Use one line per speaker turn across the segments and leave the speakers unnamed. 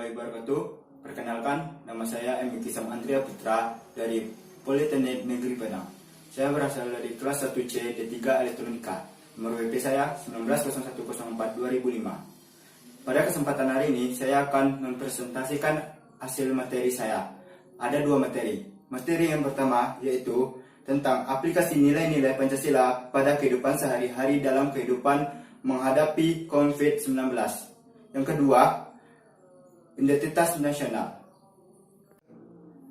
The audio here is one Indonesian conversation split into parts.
warahmatullahi wabarakatuh. Perkenalkan, nama saya M. Ikisam Andrea Putra dari Politeknik Negeri Padang. Saya berasal dari kelas 1C D3 Elektronika. Nomor WP saya 190104-2005. Pada kesempatan hari ini, saya akan mempresentasikan hasil materi saya. Ada dua materi. Materi yang pertama yaitu tentang aplikasi nilai-nilai Pancasila pada kehidupan sehari-hari dalam kehidupan menghadapi COVID-19. Yang kedua, identitas nasional.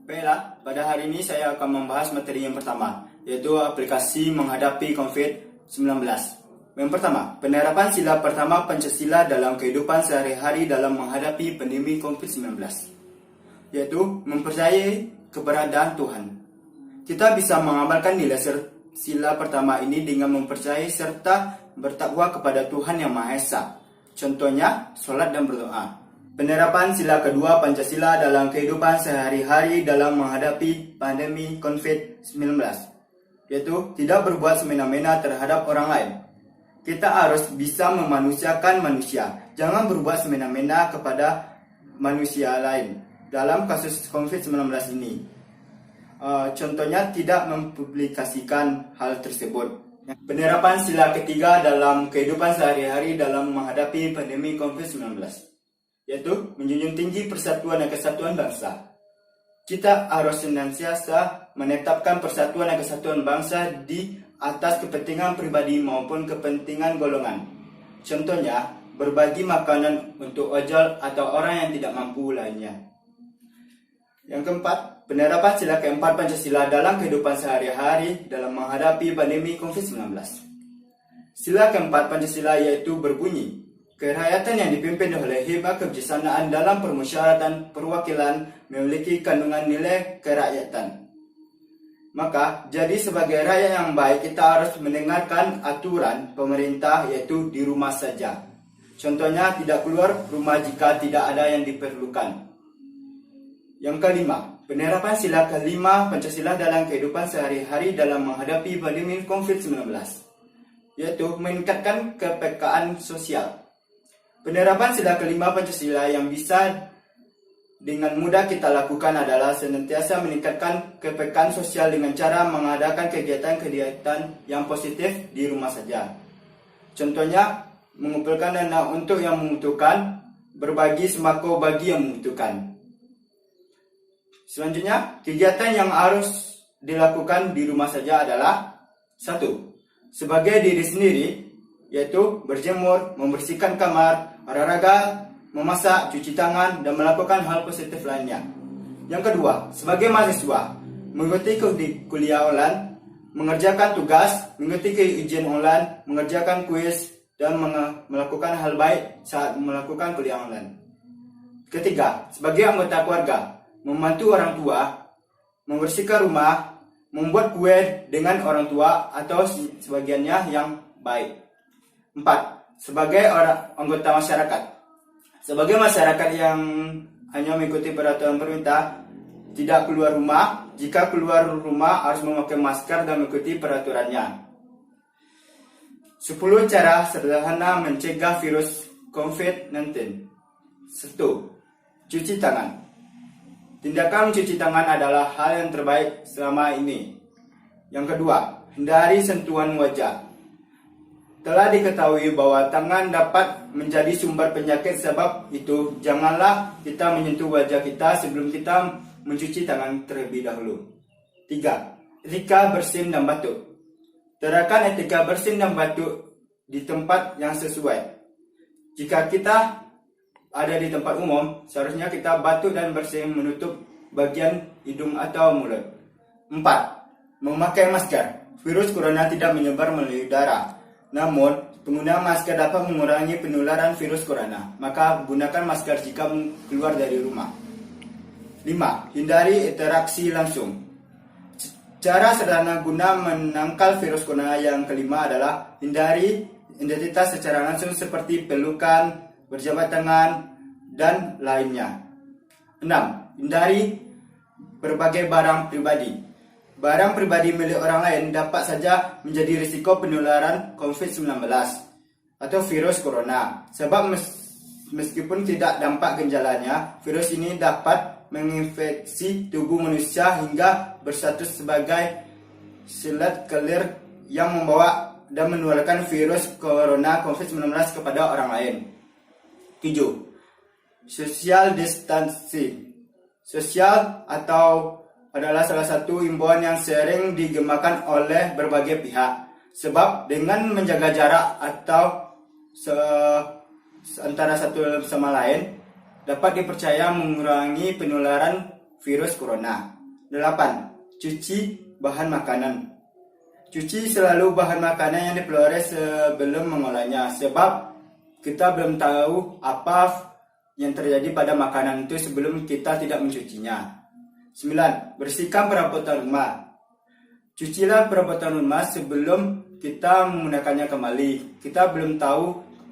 Baiklah, pada hari ini saya akan membahas materi yang pertama, yaitu aplikasi menghadapi COVID-19. Yang pertama, penerapan sila pertama Pancasila dalam kehidupan sehari-hari dalam menghadapi pandemi COVID-19, yaitu mempercayai keberadaan Tuhan. Kita bisa mengamalkan nilai sila pertama ini dengan mempercayai serta bertakwa kepada Tuhan Yang Maha Esa. Contohnya, sholat dan berdoa. Penerapan sila kedua Pancasila dalam kehidupan sehari-hari dalam menghadapi pandemi COVID-19, yaitu tidak berbuat semena-mena terhadap orang lain. Kita harus bisa memanusiakan manusia. Jangan berbuat semena-mena kepada manusia lain dalam kasus COVID-19 ini. Contohnya, tidak mempublikasikan hal tersebut. Penerapan sila ketiga dalam kehidupan sehari-hari dalam menghadapi pandemi COVID-19, yaitu menjunjung tinggi persatuan dan kesatuan bangsa. Kita harus senantiasa menetapkan persatuan dan kesatuan bangsa di atas kepentingan pribadi maupun kepentingan golongan. Contohnya, berbagi makanan untuk ojol atau orang yang tidak mampu lainnya. Yang keempat, penerapan sila keempat Pancasila dalam kehidupan sehari-hari dalam menghadapi pandemi COVID-19. Sila keempat Pancasila yaitu berbunyi, kerakyatan yang dipimpin oleh hibah kebijaksanaan dalam permusyawaratan perwakilan memiliki kandungan nilai kerakyatan. Maka, jadi sebagai rakyat yang baik, kita harus mendengarkan aturan pemerintah yaitu di rumah saja. Contohnya, tidak keluar rumah jika tidak ada yang diperlukan. Yang kelima, penerapan sila kelima Pancasila dalam kehidupan sehari-hari dalam menghadapi pandemi COVID-19, yaitu meningkatkan kepekaan sosial. Penerapan sila kelima Pancasila yang bisa dengan mudah kita lakukan adalah senantiasa meningkatkan kepekaan sosial dengan cara mengadakan kegiatan-kegiatan yang positif di rumah saja. Contohnya, mengumpulkan dana untuk yang membutuhkan, berbagi sembako bagi yang membutuhkan. Selanjutnya, kegiatan yang harus dilakukan di rumah saja adalah 1. Sebagai diri sendiri, yaitu berjemur, membersihkan kamar, olahraga, memasak, cuci tangan, dan melakukan hal positif lainnya. Yang kedua, sebagai mahasiswa, mengikuti kuliah online, mengerjakan tugas, mengikuti ujian online, mengerjakan kuis, dan melakukan hal baik saat melakukan kuliah online. Ketiga, sebagai anggota keluarga, membantu orang tua, membersihkan rumah, membuat kue dengan orang tua atau sebagiannya yang baik. 4. Sebagai anggota masyarakat. Sebagai masyarakat yang hanya mengikuti peraturan pemerintah, tidak keluar rumah. Jika keluar rumah harus memakai masker dan mengikuti peraturannya. 10 cara sederhana mencegah virus COVID-19. 1. Cuci tangan. Tindakan mencuci tangan adalah hal yang terbaik selama ini. Yang kedua, hindari sentuhan wajah. Telah diketahui bahwa tangan dapat menjadi sumber penyakit, sebab itu janganlah kita menyentuh wajah kita sebelum kita mencuci tangan terlebih dahulu. 3. Etika bersin dan batuk. Terapkan etika bersin dan batuk di tempat yang sesuai. Jika kita ada di tempat umum, seharusnya kita batuk dan bersin menutup bagian hidung atau mulut. 4. Memakai masker. Virus corona tidak menyebar melalui udara. Namun, penggunaan masker dapat mengurangi penularan virus corona. Maka, gunakan masker jika keluar dari rumah. 5. Hindari interaksi langsung. Cara sederhana guna menangkal virus corona yang kelima adalah hindari identitas secara langsung seperti pelukan, berjabat tangan, dan lainnya. 6. Hindari berbagai barang pribadi. Barang pribadi milik orang lain dapat saja menjadi risiko penularan COVID-19 atau virus corona. Sebab Meskipun tidak dampak gejalanya, virus ini dapat menginfeksi tubuh manusia hingga berstatus sebagai silet kelir yang membawa dan menularkan virus corona COVID-19 kepada orang lain. 7. Social distancing. Sosial atau adalah salah satu himbauan yang sering digemakan oleh berbagai pihak. Sebab dengan menjaga jarak atau antara satu sama lain dapat dipercaya mengurangi penularan virus corona. 8. Cuci bahan makanan. Cuci selalu bahan makanan yang dipelihara sebelum mengolahnya, sebab kita belum tahu apa yang terjadi pada makanan itu sebelum kita tidak mencucinya. 9. Bersihkan perabotan rumah. Cucilah perabotan rumah sebelum kita menggunakannya kembali. Kita belum tahu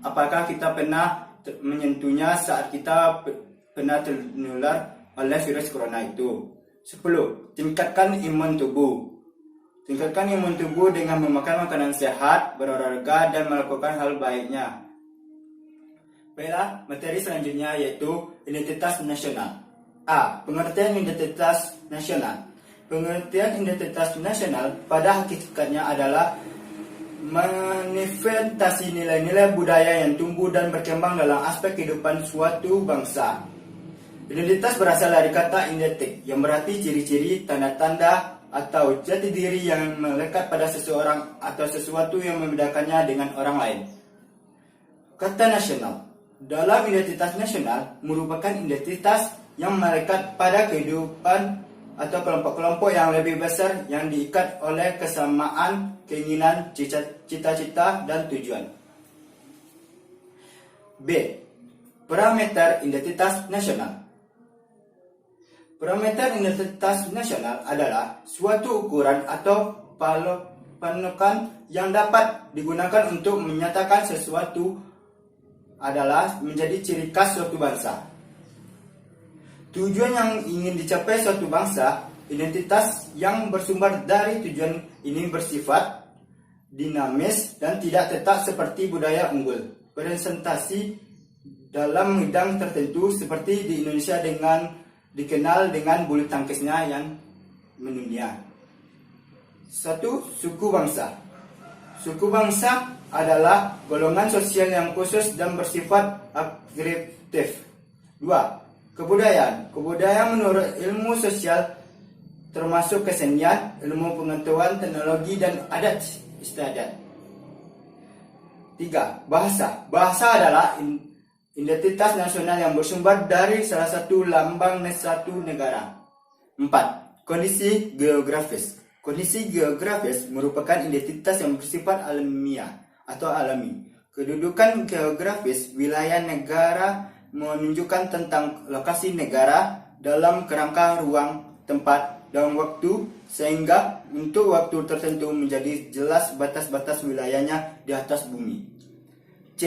apakah kita pernah menyentuhnya saat kita pernah tertular oleh virus corona itu. 10. Tingkatkan imun tubuh. Tingkatkan imun tubuh dengan memakan makanan sehat, berolahraga, dan melakukan hal baiknya. Baiklah, materi selanjutnya yaitu identitas nasional. A. Pengertian identitas nasional. Pengertian identitas nasional pada hakikatnya adalah manifestasi nilai-nilai budaya yang tumbuh dan berkembang dalam aspek kehidupan suatu bangsa. Identitas berasal dari kata identik, yang berarti ciri-ciri, tanda-tanda, atau jati diri yang melekat pada seseorang atau sesuatu yang membedakannya dengan orang lain. Kata nasional. Dalam identitas nasional merupakan identitas yang melekat pada kehidupan atau kelompok-kelompok yang lebih besar yang diikat oleh kesamaan keinginan, cita-cita, dan tujuan. B. Parameter identitas nasional. Parameter identitas nasional adalah suatu ukuran atau patokan yang dapat digunakan untuk menyatakan sesuatu adalah menjadi ciri khas suatu bangsa. Tujuan yang ingin dicapai suatu bangsa, identitas yang bersumber dari tujuan ini bersifat dinamis dan tidak tetap seperti budaya unggul. Presentasi dalam bidang tertentu seperti di Indonesia dikenal dengan bulu tangkisnya yang mendunia. 1. Suku bangsa. Suku bangsa adalah golongan sosial yang khusus dan bersifat agregatif. 2. Kebudayaan. Kebudayaan menurut ilmu sosial termasuk kesenian, ilmu pengetahuan, teknologi, dan adat istiadat. 3. Bahasa. Bahasa adalah identitas nasional yang bersumber dari salah satu lambang satu negara. 4. Kondisi geografis. Kondisi geografis merupakan identitas yang bersifat alamiah atau alami. Kedudukan geografis wilayah negara menunjukkan tentang lokasi negara dalam kerangka ruang, tempat, dan waktu, sehingga untuk waktu tertentu menjadi jelas batas-batas wilayahnya di atas bumi. C.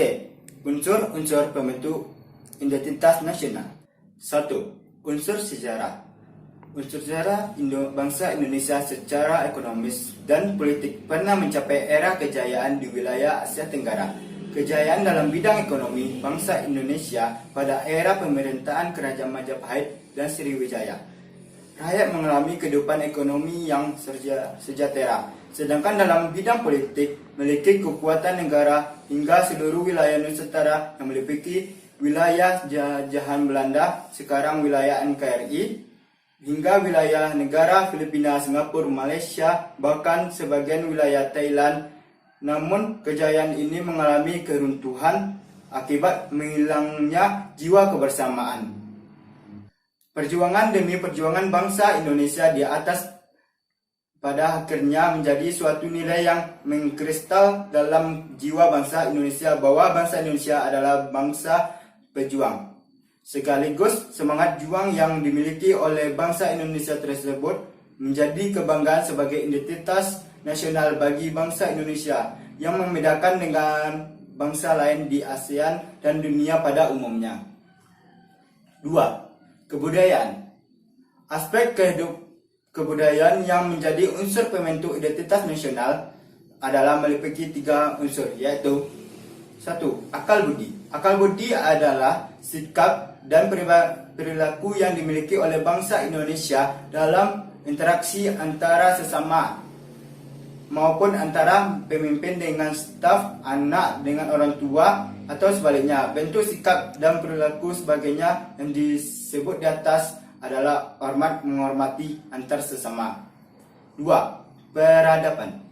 Unsur-unsur pembentuk identitas nasional. 1. Unsur sejarah. Unsur sejarah bangsa Indonesia secara ekonomis dan politik pernah mencapai era kejayaan di wilayah Asia Tenggara. Kejayaan dalam bidang ekonomi bangsa Indonesia pada era pemerintahan Kerajaan Majapahit dan Sriwijaya. Rakyat mengalami kehidupan ekonomi yang sejahtera, sedangkan dalam bidang politik memiliki kekuatan negara hingga seluruh wilayah Nusantara yang meliputi wilayah jajahan Belanda, sekarang wilayah NKRI, hingga wilayah negara Filipina, Singapura, Malaysia, bahkan sebagian wilayah Thailand. Namun kejayaan ini mengalami keruntuhan akibat menghilangnya jiwa kebersamaan. Perjuangan demi perjuangan bangsa Indonesia di atas pada akhirnya menjadi suatu nilai yang mengkristal dalam jiwa bangsa Indonesia bahwa bangsa Indonesia adalah bangsa pejuang. Sekaligus semangat juang yang dimiliki oleh bangsa Indonesia tersebut menjadi kebanggaan sebagai identitas nasional bagi bangsa Indonesia yang membedakan dengan bangsa lain di ASEAN dan dunia pada umumnya. 2. Kebudayaan. Aspek kebudayaan yang menjadi unsur pembentuk identitas nasional adalah meliputi 3 unsur, yaitu 1. Akal budi. Akal budi adalah sikap dan perilaku yang dimiliki oleh bangsa Indonesia dalam interaksi antara sesama maupun antara pemimpin dengan staf, anak dengan orang tua, atau sebaliknya. Bentuk sikap dan perilaku sebagainya yang disebut di atas adalah hormat menghormati antar sesama. 2. Peradaban.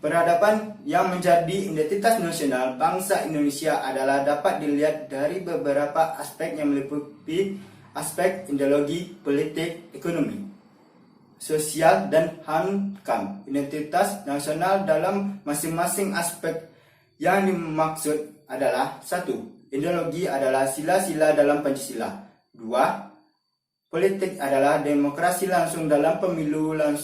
Peradaban yang menjadi identitas nasional bangsa Indonesia adalah dapat dilihat dari beberapa aspek yang meliputi aspek ideologi, politik, ekonomi, sosial, dan HAMKAM. Identitas nasional dalam masing-masing aspek yang dimaksud adalah 1. Ideologi adalah sila-sila dalam Pancasila. 2. Politik adalah demokrasi langsung dalam pemilihan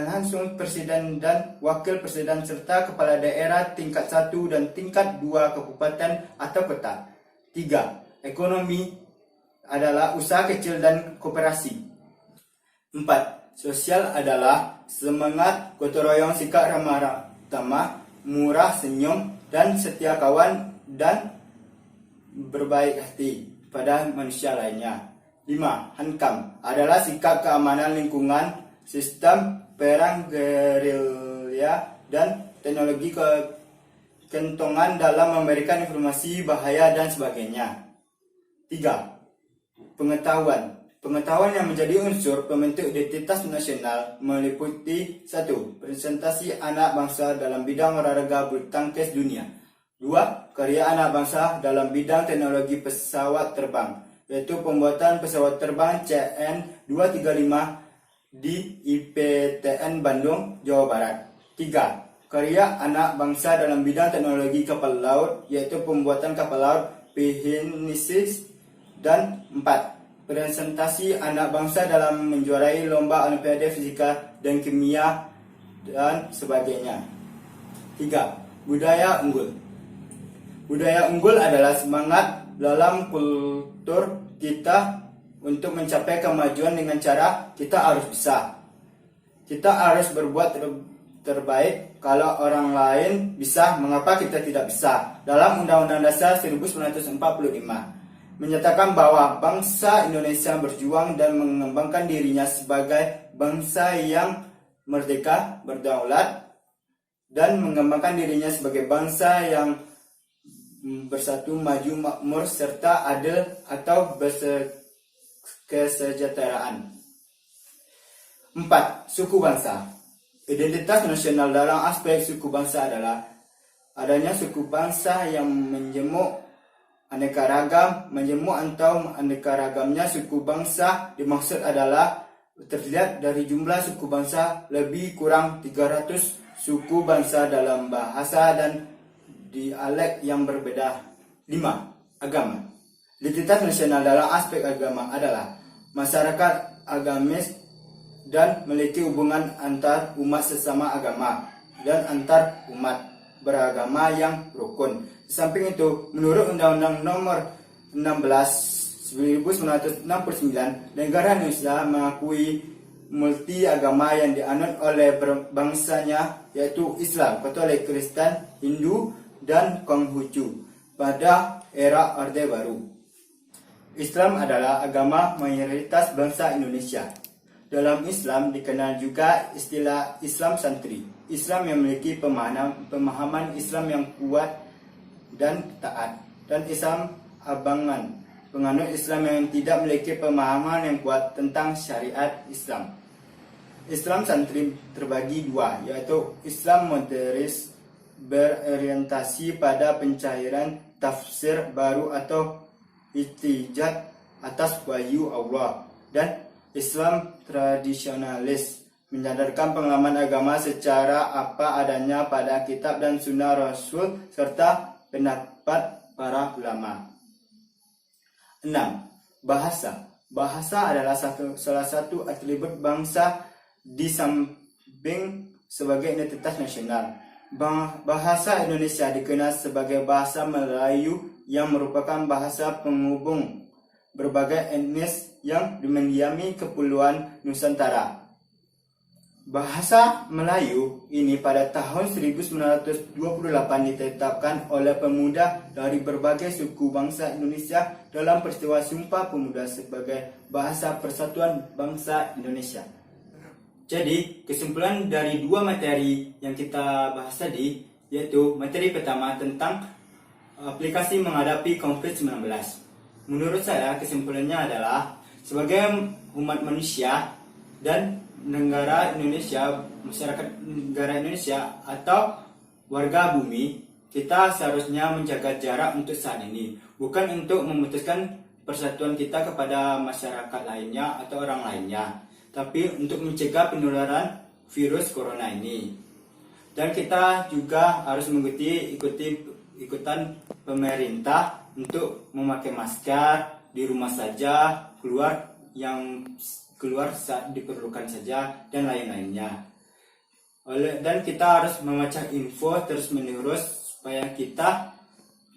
langsung presiden dan wakil presiden serta kepala daerah tingkat 1 dan tingkat 2 kabupaten atau kota. 3. Ekonomi adalah usaha kecil dan koperasi. 4. Sosial adalah semangat gotong royong, sikap ramah tamah, murah senyum, dan setia kawan dan berbaik hati pada manusia lainnya. 5. HAMKAM adalah sikap keamanan lingkungan, sistem perang gerilya, dan teknologi kekentongan dalam memberikan informasi bahaya dan sebagainya. 3. Pengetahuan. Pengetahuan yang menjadi unsur pembentuk identitas nasional meliputi 1. Presentasi anak bangsa dalam bidang olahraga bulu tangkis dunia. 2. Karya anak bangsa dalam bidang teknologi pesawat terbang, yaitu pembuatan pesawat terbang CN235 di IPTN Bandung, Jawa Barat. 3. Karya anak bangsa dalam bidang teknologi kapal laut, yaitu pembuatan kapal laut Phoenix. Dan 4. Presentasi anak bangsa dalam menjuarai lomba Olimpiade Fisika dan Kimia dan sebagainya. 3. Budaya unggul. Budaya unggul adalah semangat dalam kultur kita untuk mencapai kemajuan dengan cara kita harus bisa. Kita harus berbuat terbaik. Kalau orang lain bisa, mengapa kita tidak bisa? Dalam Undang-Undang Dasar 1945 menyatakan bahwa bangsa Indonesia berjuang dan mengembangkan dirinya sebagai bangsa yang merdeka, berdaulat, dan mengembangkan dirinya sebagai bangsa yang bersatu, maju, makmur, serta adil atau kesejahteraan. 4. Suku bangsa. Identitas nasional dalam aspek suku bangsa adalah adanya suku bangsa yang menjemuk aneka ragam. Menjemuk atau aneka ragamnya suku bangsa dimaksud adalah terlihat dari jumlah suku bangsa lebih kurang 300 suku bangsa dalam bahasa dan dialek yang berbeda. 5. Agama. Identitas nasional dalam aspek agama adalah masyarakat agamis dan memiliki hubungan antar umat sesama agama dan antar umat beragama yang rukun. Di samping itu, menurut Undang-Undang Nomor 16 1969, negara Indonesia mengakui multi agama yang dianut oleh bangsanya, yaitu Islam, Katolik, Kristen, Hindu, dan Konghucu pada era Orde Baru. Islam adalah agama mayoritas bangsa Indonesia. Dalam Islam dikenal juga istilah Islam santri. Islam yang memiliki pemahaman Islam yang kuat dan taat. Dan Islam abangan, penganut Islam yang tidak memiliki pemahaman yang kuat tentang syariat Islam. Islam santri terbagi dua, yaitu Islam moderis berorientasi pada pencairan tafsir baru atau ihtijaj atas wahyu Allah, dan Islam tradisionalis menyadarkan pengalaman agama secara apa adanya pada kitab dan sunnah Rasul serta pendapat para ulama. 6. Bahasa. Bahasa adalah salah satu atribut bangsa di samping sebagai identitas nasional. Bahasa Indonesia dikenal sebagai bahasa Melayu yang merupakan bahasa penghubung berbagai etnis yang mendiami kepulauan Nusantara. Bahasa Melayu ini pada tahun 1928 ditetapkan oleh pemuda dari berbagai suku bangsa Indonesia dalam peristiwa Sumpah Pemuda sebagai bahasa Persatuan Bangsa Indonesia. Jadi, kesimpulan dari dua materi yang kita bahas tadi, yaitu materi pertama tentang aplikasi menghadapi COVID-19. Menurut saya, kesimpulannya adalah sebagai umat manusia dan negara Indonesia, masyarakat negara Indonesia atau warga bumi, kita seharusnya menjaga jarak untuk saat ini, bukan untuk memutuskan persatuan kita kepada masyarakat lainnya atau orang lainnya, tapi untuk mencegah penularan virus corona ini. Dan kita juga harus ikutan pemerintah untuk memakai masker di rumah saja, keluar saat diperlukan saja, dan lain-lainnya. Dan kita harus membaca info terus-menerus supaya kita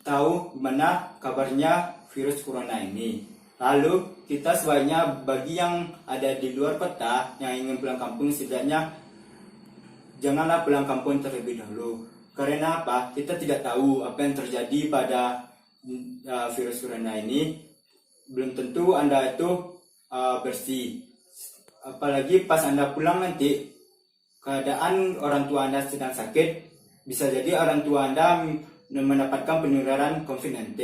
tahu gimana kabarnya virus corona ini. Lalu kita sebaiknya bagi yang ada di luar kota yang ingin pulang kampung, setidaknya janganlah pulang kampung terlebih dahulu. Karena apa? Kita tidak tahu apa yang terjadi pada virus corona ini. Belum tentu Anda itu bersih. Apalagi pas Anda pulang nanti, keadaan orang tua Anda sedang sakit, bisa jadi orang tua Anda mendapatkan penularan COVID-19.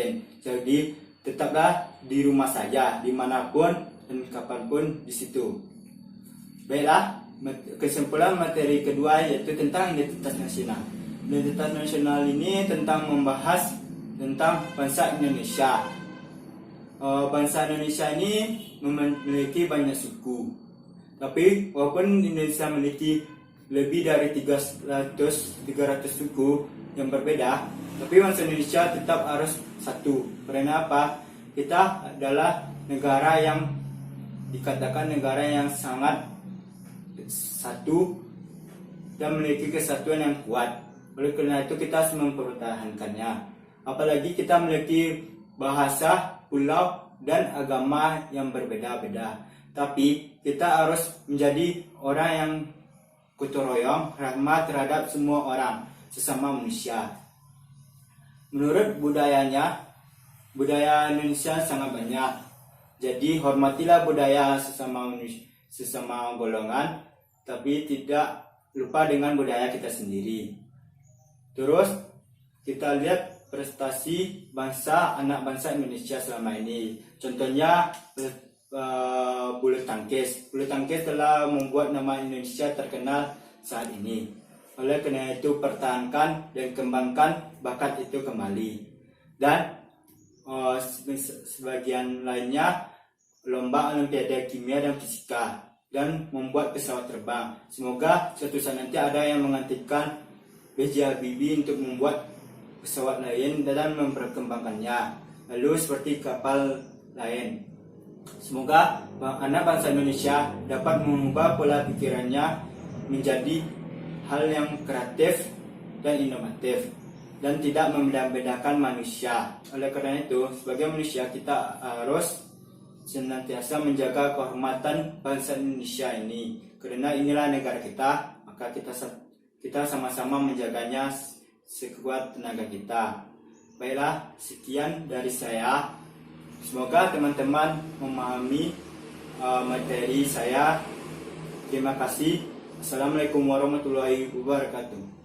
Jadi tetaplah di rumah saja, dimanapun dan kapanpun di situ. Baiklah, kesimpulan materi kedua yaitu tentang identitas nasional. Identitas nasional ini tentang membahas tentang bangsa Indonesia. Bangsa Indonesia ini memiliki banyak suku. Tapi walaupun Indonesia memiliki lebih dari 300 suku yang berbeda, tapi bangsa Indonesia tetap harus satu. Karena apa? Kita adalah negara yang dikatakan negara yang sangat satu dan memiliki kesatuan yang kuat. Oleh karena itu kita harus mempertahankannya. Apalagi kita memiliki bahasa, pulau, dan agama yang berbeda-beda. Tapi kita harus menjadi orang yang gotong royong, rahmat terhadap semua orang, sesama manusia. Menurut budaya Indonesia sangat banyak. Jadi hormatilah budaya sesama golongan, tapi tidak lupa dengan budaya kita sendiri. Terus kita lihat prestasi anak bangsa Indonesia selama ini. Contohnya bulu tangkis. Bulu tangkis telah membuat nama Indonesia terkenal saat ini. Oleh karena itu pertahankan dan kembangkan bakat itu kembali. Dan sebagian lainnya lomba olimpiade kimia dan fisika dan membuat pesawat terbang. Semoga suatu saat nanti ada yang menggantikan B.J. Habibie untuk membuat pesawat lain dan memperkembangkannya. Lalu seperti kapal lain. Semoga anak bangsa Indonesia dapat mengubah pola pikirannya menjadi hal yang kreatif dan inovatif dan tidak membeda-bedakan manusia. Oleh karena itu, sebagai manusia kita harus senantiasa menjaga kehormatan bangsa Indonesia ini. Karena inilah negara kita, maka kita sama-sama menjaganya sekuat tenaga kita. Baiklah, sekian dari saya. Semoga teman-teman memahami materi saya. Terima kasih. Assalamualaikum warahmatullahi wabarakatuh.